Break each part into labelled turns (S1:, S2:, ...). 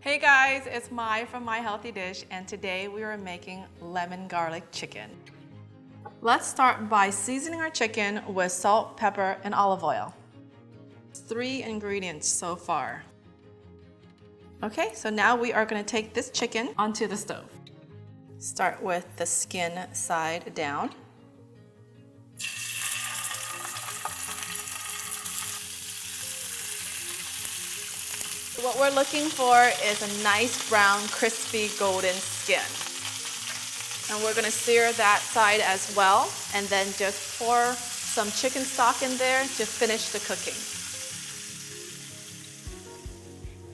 S1: Hey guys, it's Mai from My Healthy Dish, and today we are making lemon garlic chicken. Let's start by seasoning our chicken with salt, pepper, and olive oil. 3 ingredients so far. Okay, so now we are going to take this chicken onto the stove. Start with the skin side down. What we're looking for is a nice brown, crispy, golden skin. And we're gonna sear that side as well, and then just pour some chicken stock in there to finish the cooking.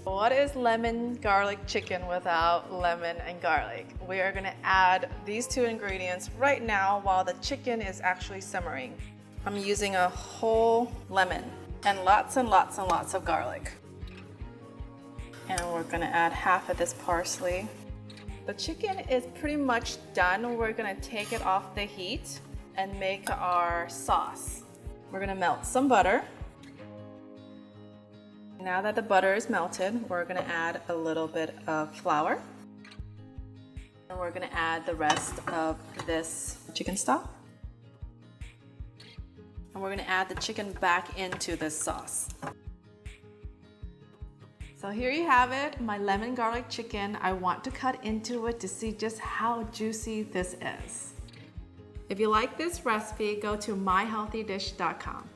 S1: What is lemon garlic chicken without lemon and garlic? We are gonna add these 2 ingredients right now while the chicken is actually simmering. I'm using a whole lemon and lots of garlic. And we're gonna add half of this parsley. The chicken is pretty much done. We're gonna take it off the heat and make our sauce. We're gonna melt some butter. Now that the butter is melted, we're gonna add a little bit of flour. And we're gonna add the rest of this chicken stock. And we're gonna add the chicken back into this sauce. So here you have it, my lemon garlic chicken. I want to cut into it to see just how juicy this is. If you like this recipe, go to myhealthydish.com.